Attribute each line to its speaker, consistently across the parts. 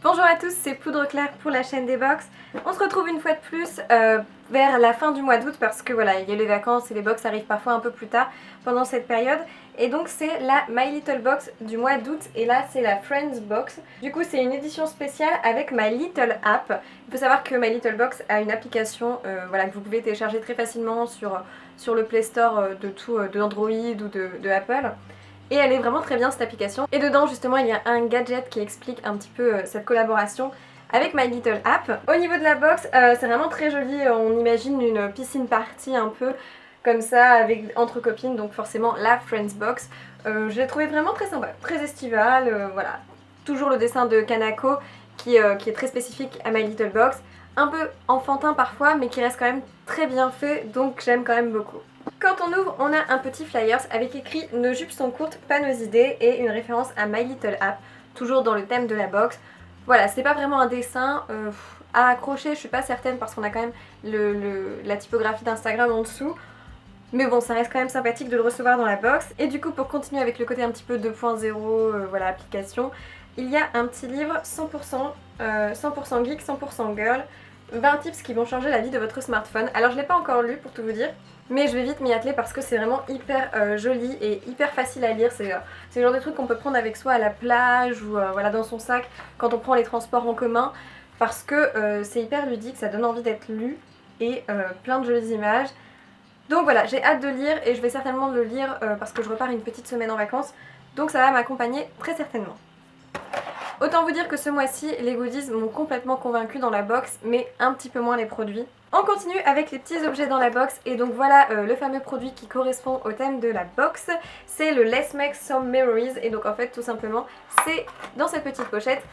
Speaker 1: Bonjour à tous, c'est Poudre Claire pour la chaîne des box. On se retrouve une fois de plus vers la fin du mois d'août parce que voilà, il y a les vacances et les box arrivent parfois un peu plus tard pendant cette période. Et donc c'est la My Little Box du mois d'août et là c'est la Friends Box. Du coup c'est une édition spéciale avec My Little App. Il faut savoir que My Little Box a une application voilà, que vous pouvez télécharger très facilement sur le Play Store de Android ou de Apple. Et elle est vraiment très bien cette application. Et dedans justement il y a un gadget qui explique un petit peu cette collaboration avec My Little App. Au niveau de la box, c'est vraiment très joli. On imagine une piscine party un peu comme ça avec, entre copines, donc forcément la Friends Box. Je l'ai trouvé vraiment très sympa, très estival, voilà. Toujours le dessin de Kanako qui est très spécifique à My Little Box. Un peu enfantin parfois mais qui reste quand même très bien fait, donc j'aime quand même beaucoup. Quand on ouvre, on a un petit flyers avec écrit "Nos jupes sont courtes, pas nos idées" et une référence à My Little App, toujours dans le thème de la box. Voilà, c'est pas vraiment un dessin à accrocher, je suis pas certaine parce qu'on a quand même la typographie d'Instagram en dessous. Mais bon, ça reste quand même sympathique de le recevoir dans la box. Et du coup, pour continuer avec le côté un petit peu 2.0, voilà, application, il y a un petit livre 100%, 100% geek, 100% girl, 20 tips qui vont changer la vie de votre smartphone. Alors je l'ai pas encore lu pour tout vous dire, mais je vais vite m'y atteler parce que c'est vraiment hyper joli et hyper facile à lire. C'est le genre de truc qu'on peut prendre avec soi à la plage ou voilà, dans son sac quand on prend les transports en commun parce que c'est hyper ludique, ça donne envie d'être lu et plein de jolies images. Donc voilà, j'ai hâte de lire et je vais certainement le lire parce que je repars une petite semaine en vacances, donc ça va m'accompagner très certainement. Autant vous dire que ce mois-ci, les goodies m'ont complètement convaincue dans la box, mais un petit peu moins les produits. On continue avec les petits objets dans la box, et donc voilà le fameux produit qui correspond au thème de la box, c'est le Let's Make Some Memories, et donc en fait tout simplement c'est dans cette petite pochette,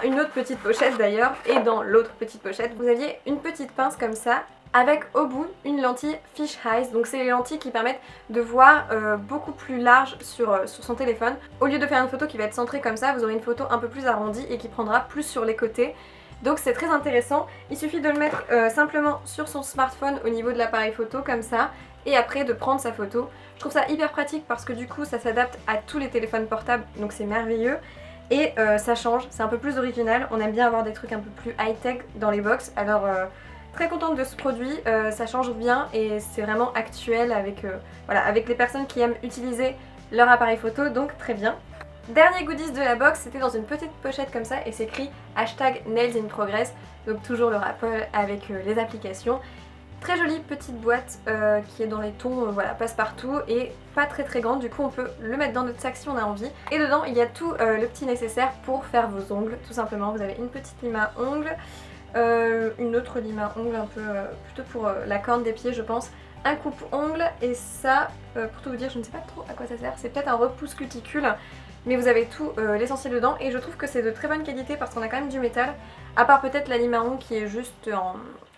Speaker 1: une autre petite pochette d'ailleurs, et dans l'autre petite pochette vous aviez une petite pince comme ça, avec au bout une lentille Fish Eyes, donc c'est les lentilles qui permettent de voir beaucoup plus large sur son téléphone. Au lieu de faire une photo qui va être centrée comme ça, vous aurez une photo un peu plus arrondie et qui prendra plus sur les côtés. Donc c'est très intéressant, il suffit de le mettre simplement sur son smartphone au niveau de l'appareil photo comme ça, et après de prendre sa photo. Je trouve ça hyper pratique parce que du coup ça s'adapte à tous les téléphones portables, donc c'est merveilleux. Et ça change, c'est un peu plus original, on aime bien avoir des trucs un peu plus high-tech dans les box, alors très contente de ce produit, ça change bien et c'est vraiment actuel avec, voilà, avec les personnes qui aiment utiliser leur appareil photo, donc très bien. Dernier goodies de la box, c'était dans une petite pochette comme ça et c'est écrit #NailsInProgress, donc toujours le rapport avec les applications. Très jolie petite boîte qui est dans les tons voilà, passe-partout et pas très grande, du coup on peut le mettre dans notre sac si on a envie. Et dedans il y a tout le petit nécessaire pour faire vos ongles, tout simplement. Vous avez une petite lime à ongles, une autre lime à ongles un peu plutôt pour la corne des pieds je pense, un coupe-ongles et ça, pour tout vous dire je ne sais pas trop à quoi ça sert, c'est peut-être un repousse cuticule. Mais vous avez tout l'essentiel dedans et je trouve que c'est de très bonne qualité parce qu'on a quand même du métal, à part peut-être la lime à ongles qui est juste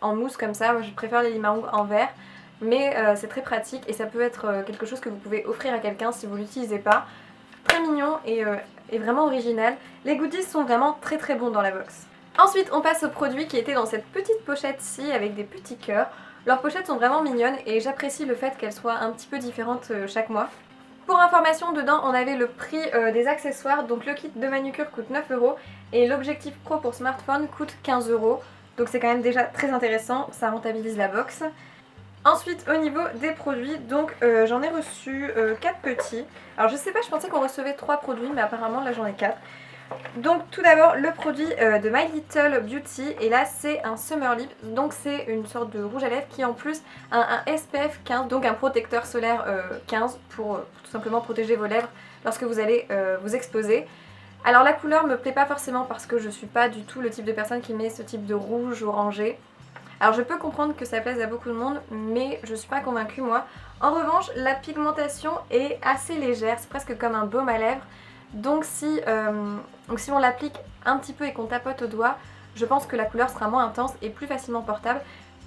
Speaker 1: en mousse comme ça. Moi je préfère les limes à ongles en verre, mais c'est très pratique et ça peut être quelque chose que vous pouvez offrir à quelqu'un si vous l'utilisez pas. Très mignon et vraiment original. Les goodies sont vraiment très bons dans la box. Ensuite on passe aux produits qui étaient dans cette petite pochette-ci avec des petits cœurs. Leurs pochettes sont vraiment mignonnes et j'apprécie le fait qu'elles soient un petit peu différentes chaque mois. Pour information, dedans on avait le prix des accessoires, donc le kit de manucure coûte 9€ et l'objectif pro pour smartphone coûte 15€, donc c'est quand même déjà très intéressant, ça rentabilise la box. Ensuite au niveau des produits, donc j'en ai reçu 4 petits. Alors je sais pas, je pensais qu'on recevait 3 produits mais apparemment là j'en ai 4. Donc tout d'abord le produit de My Little Beauty et là c'est un Summer Lip, donc c'est une sorte de rouge à lèvres qui en plus a un SPF 15, donc un protecteur solaire 15 pour tout simplement protéger vos lèvres lorsque vous allez vous exposer. Alors la couleur me plaît pas forcément parce que je suis pas du tout le type de personne qui met ce type de rouge orangé. Alors je peux comprendre que ça plaise à beaucoup de monde mais je suis pas convaincue moi. En revanche la pigmentation est assez légère, c'est presque comme un baume à lèvres. Donc si on l'applique un petit peu et qu'on tapote au doigt, je pense que la couleur sera moins intense et plus facilement portable.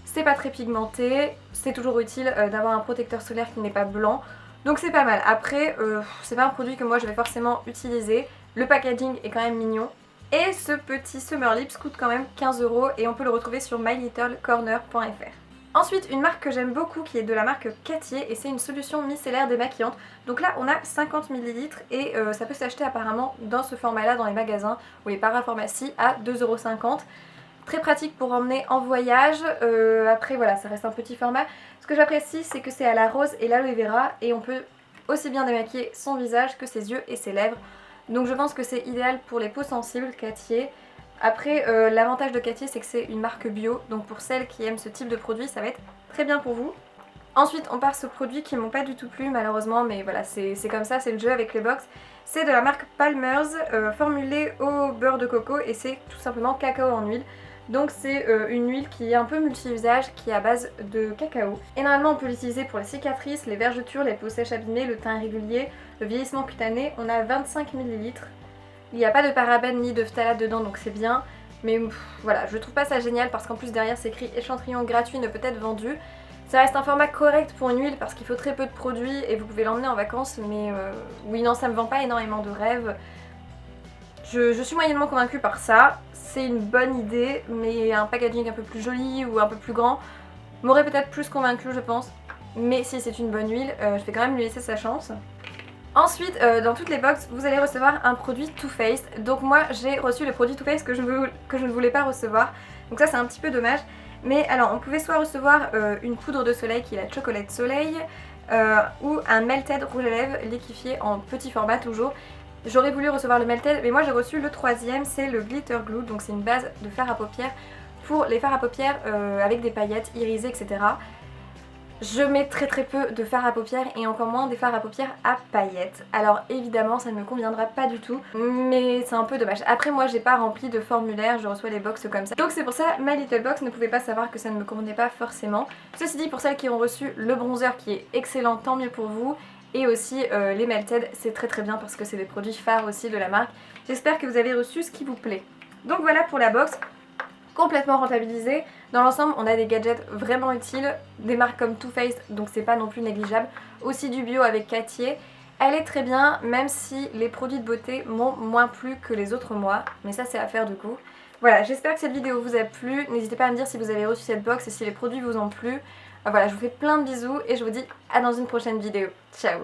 Speaker 1: C'est pas très pigmenté, c'est toujours utile d'avoir un protecteur solaire qui n'est pas blanc. Donc c'est pas mal. Après, c'est pas un produit que moi je vais forcément utiliser. Le packaging est quand même mignon. Et ce petit Summer Lips coûte quand même 15€ et on peut le retrouver sur mylittlecorner.fr. Ensuite, une marque que j'aime beaucoup qui est de la marque Cattier et c'est une solution micellaire démaquillante. Donc là, on a 50 ml et ça peut s'acheter apparemment dans ce format-là dans les magasins ou les parapharmacies à 2,50 €. Très pratique pour emmener en voyage. Après, voilà, ça reste un petit format. Ce que j'apprécie, c'est que c'est à la rose et l'aloe vera et on peut aussi bien démaquiller son visage que ses yeux et ses lèvres. Donc je pense que c'est idéal pour les peaux sensibles, Cattier. Après, l'avantage de Cattier, c'est que c'est une marque bio, donc pour celles qui aiment ce type de produit, ça va être très bien pour vous. Ensuite, on passe aux produits qui m'ont pas du tout plu malheureusement, mais voilà, c'est comme ça, c'est le jeu avec les box. C'est de la marque Palmer's, formulé au beurre de coco et c'est tout simplement cacao en huile. Donc c'est une huile qui est un peu multi-usage, qui est à base de cacao. Et normalement on peut l'utiliser pour les cicatrices, les vergetures, les peaux sèches abîmées, le teint irrégulier, le vieillissement cutané. On a 25 ml. Il n'y a pas de parabènes ni de phtalate dedans donc c'est bien. Mais voilà, je trouve pas ça génial parce qu'en plus derrière c'est écrit échantillon gratuit ne peut être vendu. Ça reste un format correct pour une huile parce qu'il faut très peu de produits et vous pouvez l'emmener en vacances. Mais oui non, ça me vend pas énormément de rêves. Je suis moyennement convaincue par ça, c'est une bonne idée, mais un packaging un peu plus joli ou un peu plus grand m'aurait peut-être plus convaincue je pense. Mais si c'est une bonne huile, je vais quand même lui laisser sa chance. Ensuite, dans toutes les box, vous allez recevoir un produit Too Faced. Donc moi j'ai reçu le produit Too Faced que je ne voulais pas recevoir. Donc ça c'est un petit peu dommage. Mais alors on pouvait soit recevoir une poudre de soleil qui est la Chocolate Soleil, ou un Melted rouge à lèvres liquéfié en petit format toujours. J'aurais voulu recevoir le Melted, mais moi j'ai reçu le troisième, c'est le Glitter Glue, donc c'est une base de fard à paupières pour les fards à paupières avec des paillettes irisées, etc. Je mets très peu de fard à paupières et encore moins des fards à paupières à paillettes. Alors évidemment ça ne me conviendra pas du tout, mais c'est un peu dommage. Après moi j'ai pas rempli de formulaire, je reçois les box comme ça. Donc c'est pour ça My Little Box ne pouvait pas savoir que ça ne me convenait pas forcément. Ceci dit, pour celles qui ont reçu le bronzer qui est excellent, tant mieux pour vous. Et aussi les Melted, c'est très bien parce que c'est des produits phares aussi de la marque. J'espère que vous avez reçu ce qui vous plaît. Donc voilà pour la box, complètement rentabilisée. Dans l'ensemble, on a des gadgets vraiment utiles, des marques comme Too Faced, donc c'est pas non plus négligeable. Aussi du bio avec Cattier. Elle est très bien, même si les produits de beauté m'ont moins plu que les autres mois. Mais ça c'est affaire de goût. Voilà, j'espère que cette vidéo vous a plu. N'hésitez pas à me dire si vous avez reçu cette box et si les produits vous ont plu. Voilà, je vous fais plein de bisous et je vous dis à dans une prochaine vidéo. Ciao!